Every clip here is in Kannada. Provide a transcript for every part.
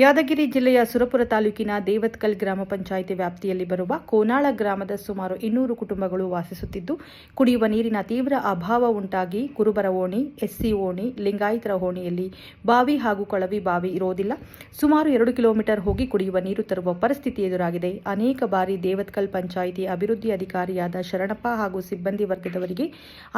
ಯಾದಗಿರಿ ಜಿಲ್ಲೆಯ ಸುರಪುರ ತಾಲೂಕಿನ ದೇವತ್ಕಲ್ ಗ್ರಾಮ ಪಂಚಾಯಿತಿ ವ್ಯಾಪ್ತಿಯಲ್ಲಿ ಬರುವ ಕೋನಾಳ ಗ್ರಾಮದ ಸುಮಾರು 200 ಕುಟುಂಬಗಳು ವಾಸಿಸುತ್ತಿದ್ದು, ಕುಡಿಯುವ ನೀರಿನ ತೀವ್ರ ಅಭಾವ ಉಂಟಾಗಿ ಕುರುಬರ ಓಣಿ, ಎಸ್ಸಿ ಓಣಿ, ಲಿಂಗಾಯತರ ಓಣಿಯಲ್ಲಿ ಬಾವಿ ಹಾಗೂ ಕೊಳವಿ ಬಾವಿ ಇರೋದಿಲ್ಲ. ಸುಮಾರು 2 ಕಿಲೋಮೀಟರ್ ಹೋಗಿ ಕುಡಿಯುವ ನೀರು ತರುವ ಪರಿಸ್ಥಿತಿ ಎದುರಾಗಿದೆ. ಅನೇಕ ಬಾರಿ ದೇವತ್ಕಲ್ ಪಂಚಾಯಿತಿ ಅಭಿವೃದ್ಧಿ ಅಧಿಕಾರಿಯಾದ ಶರಣಪ್ಪ ಹಾಗೂ ಸಿಬ್ಬಂದಿ ವರ್ಗದವರಿಗೆ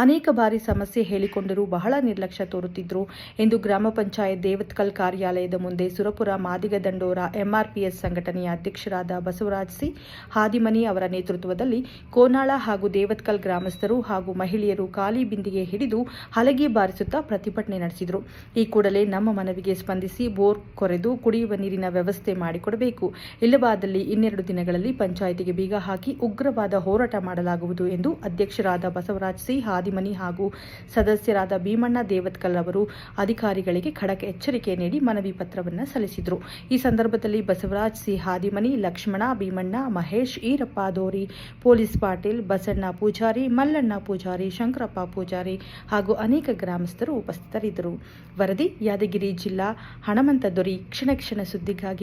ಅನೇಕ ಬಾರಿ ಸಮಸ್ಯೆ ಹೇಳಿಕೊಂಡರೂ ಬಹಳ ನಿರ್ಲಕ್ಷ್ಯ ತೋರುತ್ತಿದ್ದರು ಎಂದು ಗ್ರಾಮ ಪಂಚಾಯತ್ ದೇವತ್ಕಲ್ ಕಾರ್ಯಾಲಯದ ಮುಂದೆ ಸುರಪುರ ಮಾದಿಗ ದಂಡೋರ ಎಂಆರ್ಪಿಎಸ್ ಸಂಘಟನೆಯ ಅಧ್ಯಕ್ಷರಾದ ಬಸವರಾಜ್ ಸಿ ಹಾದಿಮನಿ ಅವರ ನೇತೃತ್ವದಲ್ಲಿ ಕೋನಾಳ ಹಾಗೂ ದೇವತ್ಕಲ್ ಗ್ರಾಮಸ್ಥರು ಹಾಗೂ ಮಹಿಳೆಯರು ಖಾಲಿ ಬಿಂದಿಗೆ ಹಿಡಿದು ಹಲಗೆ ಬಾರಿಸುತ್ತಾ ಪ್ರತಿಭಟನೆ ನಡೆಸಿದರು. ಈ ಕೂಡಲೇ ನಮ್ಮ ಮನವಿಗೆ ಸ್ಪಂದಿಸಿ ಬೋರ್ ಕೊರೆದು ಕುಡಿಯುವ ನೀರಿನ ವ್ಯವಸ್ಥೆ ಮಾಡಿಕೊಡಬೇಕು, ಇಲ್ಲವಾದಲ್ಲಿ 12 ದಿನಗಳಲ್ಲಿ ಪಂಚಾಯಿತಿಗೆ ಬೀಗ ಹಾಕಿ ಉಗ್ರವಾದ ಹೋರಾಟ ಮಾಡಲಾಗುವುದು ಎಂದು ಅಧ್ಯಕ್ಷರಾದ ಬಸವರಾಜ್ ಸಿ ಹಾದಿಮನಿ ಹಾಗೂ ಸದಸ್ಯರಾದ ಭೀಮಣ್ಣ ದೇವತ್ಕಲ್ ಅವರು ಅಧಿಕಾರಿಗಳಿಗೆ ಖಡಕ್ ಎಚ್ಚರಿಕೆ ನೀಡಿ ಮನವಿ ಪತ್ರವನ್ನು ಸಲ್ಲಿಸಿದರು. ಈ ಸಂದರ್ಭದಲ್ಲಿ ಬಸವರಾಜ್ ಸಿ ಹಾದಿಮನಿ, ಲಕ್ಷ್ಮಣ, ಭೀಮಣ್ಣ, ಮಹೇಶ್, ಈರಪ್ಪ ದೋರಿ, ಪೊಲೀಸ್ ಪಾಟೀಲ್, ಬಸಣ್ಣ ಪೂಜಾರಿ, ಮಲ್ಲಣ್ಣ ಪೂಜಾರಿ, ಶಂಕರಪ್ಪ ಪೂಜಾರಿ ಹಾಗೂ ಅನೇಕ ಗ್ರಾಮಸ್ಥರು ಉಪಸ್ಥಿತರಿದ್ದರು. ವರದಿ ಯಾದಗಿರಿ ಜಿಲ್ಲಾ ಹಣಮಂತ ದೊರಿ. ಕ್ಷಣ ಕ್ಷಣ ಸುದ್ದಿಗಾಗಿ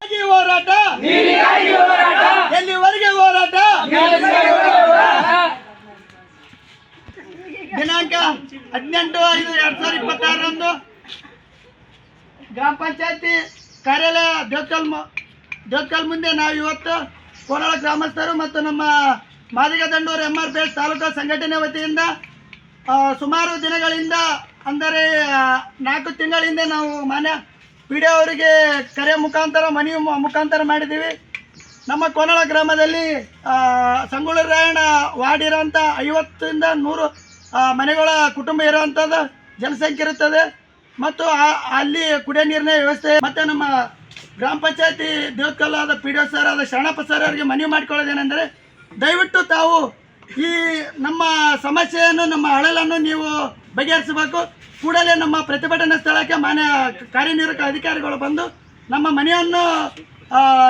ದಿನಾಂಕ 18/5/2026 ಗ್ರಾಮ ಪಂಚಾಯತಿ ಕಾರ್ಯಾಲಯ ದೇವತ್ಕಲ್ ಮುಂದೆ ನಾವು ಇವತ್ತು ಕೋನಾಳ ಗ್ರಾಮಸ್ಥರು ಮತ್ತು ನಮ್ಮ ಮಾದಿಗ ದಂಡೂರು ಎಂಆರ್ಪಿಎಸ್ ತಾಲೂಕು ಸಂಘಟನೆ ವತಿಯಿಂದ ಸುಮಾರು ದಿನಗಳಿಂದ, ಅಂದರೆ 4 ತಿಂಗಳಿಂದ ನಾವು ಮಾನ್ಯ PDO ಅವರಿಗೆ ಕರೆ ಮುಖಾಂತರ ಮನವಿ ಮುಖಾಂತರ ಮಾಡಿದ್ದೀವಿ. ನಮ್ಮ ಕೋನಾಳ ಗ್ರಾಮದಲ್ಲಿ ಸಂಗೊಳ್ಳಿ ರಾಯಣ್ಣ ವಾರ್ಡ್ ಇರೋಂಥ 50ರಿಂದ 100 ಮನೆಗಳ ಕುಟುಂಬ ಇರುವಂಥದ್ದು ಜನಸಂಖ್ಯೆ ಇರುತ್ತದೆ ಮತ್ತು ಅಲ್ಲಿ ಕುಡಿಯೋ ನೀರಿನ ವ್ಯವಸ್ಥೆ. ಮತ್ತು ನಮ್ಮ ಗ್ರಾಮ ಪಂಚಾಯತಿ ದೇವತ್ಕಲ್ ಆದ PDO ಸರ್ ಆದ ಶರಣಪ್ಪ ಸರ್ ಅವರಿಗೆ ಮನವಿ ಮಾಡಿಕೊಳ್ಳೋದೇನೆಂದರೆ, ದಯವಿಟ್ಟು ತಾವು ಈ ನಮ್ಮ ಸಮಸ್ಯೆಯನ್ನು, ನಮ್ಮ ಅಳಲನ್ನು ನೀವು ಬಗೆಹರಿಸಬೇಕು. ಕೂಡಲೇ ನಮ್ಮ ಪ್ರತಿಭಟನಾ ಸ್ಥಳಕ್ಕೆ ಮಾನ್ಯ ಕಾರ್ಯನಿರ್ವಾಹಕ ಅಧಿಕಾರಿಗಳು ಬಂದು ನಮ್ಮ ಮನೆಯನ್ನು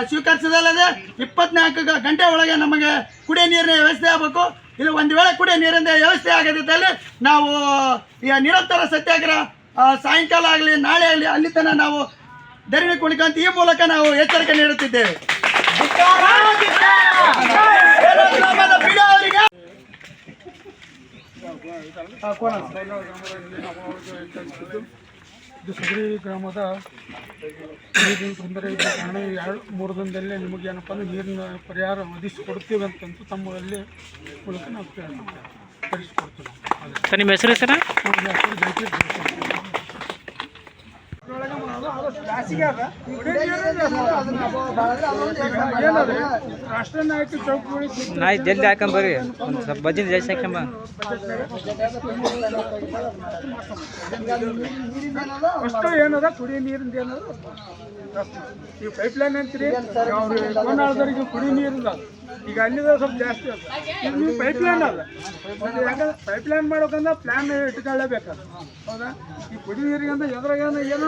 ಸ್ವೀಕರಿಸದಲ್ಲದೆ 24 ಗಂಟೆ ಒಳಗೆ ನಮಗೆ ಕುಡಿಯೋ ನೀರಿನ ವ್ಯವಸ್ಥೆ ಆಗಬೇಕು. ಇದು ಒಂದು ವೇಳೆ ಕುಡಿಯೋ ನೀರಿನ ವ್ಯವಸ್ಥೆ ಆಗದಿದ್ದಲ್ಲಿ ನಾವು ನಿರಂತರ ಸತ್ಯಾಗ್ರಹ ಸಾಯಂಕಾಲ ಆಗಲಿ ನಾಳೆ ಆಗಲಿ ಅಲ್ಲಿ ತನಕ ನಾವು ಧರಣಿ ಕುಣಿಕಂತ ಈ ಮೂಲಕ ನಾವು ಎಚ್ಚರಿಕೆ ನೀಡುತ್ತಿದ್ದೇವೆ. ಸಗರಿ ಗ್ರಾಮದ ನೀರಿನ ತೊಂದರೆ ಇದ್ದ ಕಾರಣ 2-3 ದಿನದಲ್ಲೇ ನಿಮಗೆ ಏನಪ್ಪ ಅಂದರೆ ನೀರಿನ ಪರಿಹಾರ ಒದಗಿಸಿಕೊಡ್ತೀವಿ ಅಂತಂದು ತಮ್ಮಲ್ಲಿ ಮೂಲಕ ನಾವು ತಿಳಿಸ್ಕೊಡ್ತೀವಿ. ಸರ್, ನಿಮ್ಮ ಹೆಸರು ಸರ್? ರಾಷ್ಟ್ರ ನಾಯಕ ಚೌಕಿ ನಾಯಿ ಜಲ್ದಿ ಹಾಕೊಂಬರ್ರಿ, ಒಂದು ಸ್ವಲ್ಪ ಬಜ್ಜಿನ ಜಾಸ್ತಿ ಹಾಕೊಂಬ. ಅಷ್ಟು ಏನದ ಕುಡಿಯೋ ನೀರಿಂದ ಏನದ ಈ ಪೈಪ್ಲೈನ್ ಅಂತೀರಿ, ಕೋನಾಳದವರಿಗೆ ಕುಡಿಯೋ ನೀರಿಲ್ಲ. ಈಗ ಅಲ್ಲಿದ ಸ್ವಲ್ಪ ಜಾಸ್ತಿ ಅದ, ಈಗ ನೀವು ಪೈಪ್ಲೈನ್ ಅಲ್ಲ. ಯಾಕಂದ್ರೆ ಪೈಪ್ಲೈನ್ ಮಾಡೋಕಂದ್ರೆ ಪ್ಲ್ಯಾನ್ ಇಟ್ಕೊಳ್ಳೇಬೇಕಲ್ಲ, ಹೌದಾ? ಈ ಕುಡಿಯೋ ನೀರಿಗೆ ಅಂತ ಎದ್ರಾಗ ಏನೋ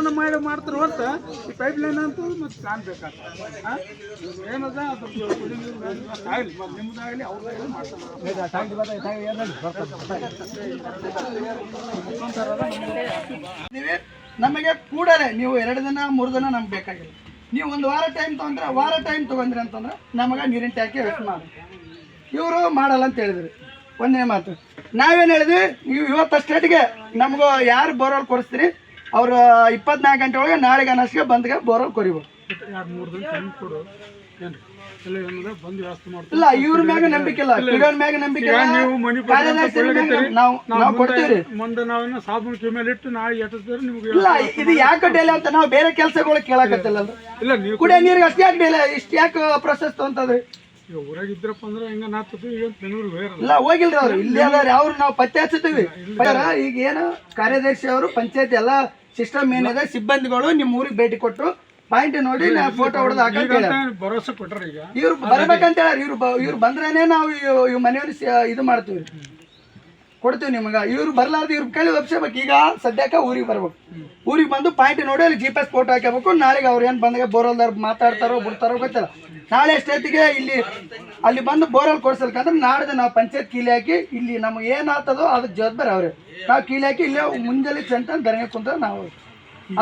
ಮಾಡ್ತಾರೆ ಅಂತ ಈ ಪೈಪ್ಲೈನ್ ಅಂತೂ ಮತ್ತು ಪ್ಲ್ಯಾನ್ ಬೇಕಾಗ್ತದೆ. ಏನದ ಅದು ಕುಡಿಯೋ ನೀರು ಆಗಲಿ, ಮತ್ತು ನಿಮ್ಮದಾಗಲಿ ಅವ್ರದ್ದಾಗಲಿ ಮಾಡ್ತಾರೆ. ನಮಗೆ ಕೂಡಲೇ ನೀವು 2 ದಿನ 3 ದಿನ ನಮ್ಗೆ ಬೇಕಾಗಿಲ್ಲ. ನೀವು 1 ವಾರ ಟೈಮ್ ತೊಗೊಂಡ್ರಿ ಅಂತಂದ್ರೆ ನಮಗೆ ನೀರಿನ ಟ್ಯಾಂಕಿ ವ್ಯವಸ್ಥೆ ಮಾಡಿ. ಇವರು ಮಾಡಲ್ಲ ಅಂತ ಹೇಳಿದ್ರಿ. ಒಂದೇ ಮಾತು ನಾವೇನು ಹೇಳಿದ್ವಿ, ನೀವು ಇವತ್ತು ಸ್ಟೇಟ್ಗೆ ನಮಗೂ ಯಾರು ಬೋರ್ವೆಲ್ ಕೊಡಿಸ್ತೀರಿ ಅವರು 24 ಗಂಟೆ ಒಳಗೆ ನಾಳೆಗೆ ಅನ್ನೋಷ್ಟಿಗೆ ಬಂದ್ಗೆ ಬೋರ್ವೆಲ್ ಕೊರಿಬೋದು. 2-3 ದಿನ ಟೈಮ್ ಕೊಡು ಏನು ಬಂದು ವ್ಯವಸ್ಥೆ ಮಾಡ್ತೀವಿ. ಇಲ್ಲ, ಇವ್ರ ಮ್ಯಾಗ ನಂಬಿಕೆ ಇಲ್ಲ, ಮ್ಯಾಗ ನಂಬಿಕೆ ಇಲ್ಲ. ನೀವು ಮನೆ ನಾವು ಕೊಡ್ತೀವಿ. ಮುಂದೆ ನಾವೇನು ಸಾಬೂನು ಕಿಮೇಲೆ ಇಟ್ಟು ನಾಳೆ ಎಟ್ಟಿದ್ರೆ ನಿಮ್ಗೆ ಇಲ್ಲ, ಇದು ಯಾಕೆ ಡೇಲಿ ಅಂತ ನಾವು ಬೇರೆ ಕೆಲಸಗಳು ಕೇಳಕತ್ತಿಲ್ಲ. ಇಲ್ಲ, ನೀವು ಕುಡಿಯೋ ನೀರಿಗೆ ಅಷ್ಟು ಯಾಕೆ ಡೇಲಿ, ಇಷ್ಟು ಯಾಕೆ ಪ್ರೊಸೆಸ್ ಅಂತಂದ್ರಿ? ಈಗ ಊರಾಗ ಇದ್ರಪ್ಪ ಅಂದ್ರೆ ಹೆಂಗ ನಾತದ್ದು ಈಗ ಬೆಂಗಳೂರಿಗೆ ಇಲ್ಲ, ಹೋಗಿಲ್ರಿ ಅವ್ರು, ಇಲ್ಲಿ ಅದಾರ, ಅವ್ರು ನಾವು ಪತ್ತೆ ಹಚ್ಚುತ್ತೀವಿ. ಈಗ ಏನು ಕಾರ್ಯದರ್ಶಿ ಅವರು ಪಂಚಾಯತ್ ಎಲ್ಲ ಸಿಸ್ಟಮ್ ಏನಿದೆ, ಸಿಬ್ಬಂದಿಗಳು ನಿಮ್ಮ ಊರಿಗೆ ಭೇಟಿ ಕೊಟ್ಟು ಪಾಯಿಂಟ್ ನೋಡಿ ಫೋಟೋ ಹೊಡೆದು ಹಾಕಂತ ಭರವಸೆ ಕೊಟ್ರ. ಈಗ ಇವ್ರು ಬರ್ಬೇಕಂತ ಹೇಳಿ ಇವ್ರು ಬಂದ್ರೇನೆ ನಾವು ಇವ್ ಮನೆಯಲ್ಲಿ ಇದು ಮಾಡ್ತೀವಿ, ಕೊಡ್ತೀವಿ ನಿಮಗೆ. ಇವ್ರು ಬರ್ಲಾರ್ದು ಇವ್ರು ಕೇಳಿ ಒಪ್ಸಬೇಕು. ಈಗ ಸದ್ಯಕ್ಕೆ ಊರಿಗೆ ಬರ್ಬೇಕು, ಊರಿಗೆ ಬಂದು ಪಾಯಿಂಟ್ ನೋಡಿ ಅಲ್ಲಿ GPS ಫೋಟೋ ಹಾಕಬೇಕು. ನಾಳೆಗೆ ಅವ್ರು ಏನು ಬಂದಾಗ ಬೋರ್ವೆಲ್ದಾರ ಮಾತಾಡ್ತಾರೋ ಬಿಡ್ತಾರೋ ಗೊತ್ತಿಲ್ಲ. ನಾಳೆ ಎಷ್ಟೊತ್ತಿಗೆ ಅಲ್ಲಿ ಬಂದು ಬೋರ್ವೆಲ್ ಕೊಡ್ಸಲ್ಕಂದ್ರೆ ನಾಡ್ದು ನಾವು ಪಂಚಾಯತ್ ಕೀಲಿ ಹಾಕಿ ಇಲ್ಲಿ ನಮಗೆ ಏನಾಗ್ತದೋ ಅದಕ್ಕೆ ಜವಾಬ್ದಾರಿ ಅವ್ರೆ. ನಾವು ಕೀಲಿ ಹಾಕಿ ಇಲ್ಲೇ ಮುಂಜಾನೆ ಚಂತ ಧರಣಿ ಕುಂತ ನಾವು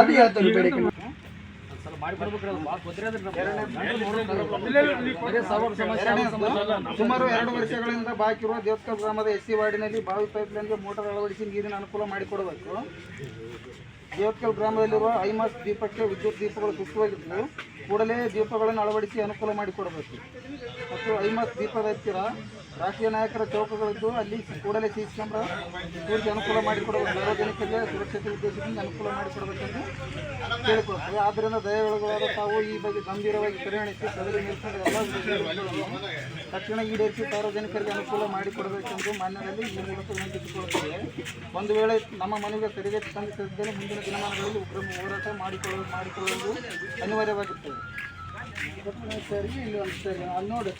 ಅದು ಹೇಳ್ತೀವಿ ಬೇಡಿಕೆ. ಸುಮಾರು 2 ವರ್ಷಗಳಿಂದ ಬಾಕಿ ಇರುವ ದೇವತ್ಕಲ್ ಗ್ರಾಮದ ಎಸ್ಸಿ ವಾರ್ಡಿನಲ್ಲಿ ಬಾವಿ ಪೈಪ್ಲೈನ್ಗೆ ಮೋಟಾರ್ ಅಳವಡಿಸಿ ನೀರಿನ ಅನುಕೂಲ ಮಾಡಿಕೊಡಬೇಕು. ದೇವತ್ಕಲ್ ಗ್ರಾಮದಲ್ಲಿರುವ ಐಮಾಸ್ ದೀಪಕ್ಕೆ ವಿದ್ಯುತ್ ದೀಪಗಳು ಸುಟ್ಟುಹೋಗಿದ್ದು ಕೂಡಲೇ ದೀಪಗಳನ್ನು ಅಳವಡಿಸಿ ಅನುಕೂಲ ಮಾಡಿಕೊಡಬೇಕು. ಮತ್ತು ಐಮಾಸ್ ದೀಪದ ಹತ್ತಿರ ರಾಷ್ಟ್ರೀಯ ನಾಯಕರ ಚೌಕಗಳಿದ್ದು ಅಲ್ಲಿ ಕೂಡಲೇ ಸಿಸಿ ಕ್ಯಾಮ್ರಾ ಕೂಡಿಸಿ ಅನುಕೂಲ ಮಾಡಿಕೊಡಬೇಕು. ಸಾರ್ವಜನಿಕರಿಗೆ ಸುರಕ್ಷತೆ ಉದ್ದೇಶದಿಂದ ಅನುಕೂಲ ಮಾಡಿಕೊಡಬೇಕೆಂದು ಕೇಳಿಕೊಳ್ಳುತ್ತೇವೆ. ಆದ್ದರಿಂದ ದಯಗಳಾದ ತಾವು ಈ ಬಗ್ಗೆ ಗಂಭೀರವಾಗಿ ಪರಿಗಣಿಸಿ ಸದರಿ ನಿಲ್ಸಿದ ಎಲ್ಲ ವಿಷಯಗಳನ್ನು ತಕ್ಷಣ ಈಡೇರಿಸಿ ಸಾರ್ವಜನಿಕರಿಗೆ ಅನುಕೂಲ ಮಾಡಿಕೊಡಬೇಕೆಂದು ಮಾನ್ಯರಲ್ಲಿ ಈ ಮೂಲಕ ವಿನಂತಿಸಿಕೊಳ್ಳುತ್ತೇವೆ. ಒಂದು ವೇಳೆ ನಮ್ಮ ಮನವಿಗೆ ಸರಿಗೆ ಸ್ಪಂದಿಸದಿದ್ದರೆ ಮುಂದಿನ ದಿನಮಾನಗಳಲ್ಲಿ ಉಗ್ರ ಹೋರಾಟ ಮಾಡಿಕೊಳ್ಳುವುದು ಅನಿವಾರ್ಯವಾಗುತ್ತದೆ. ಸರಿ ಇಲ್ಲಿ ಒಂದು ಸರಿ ನೋಡಿ.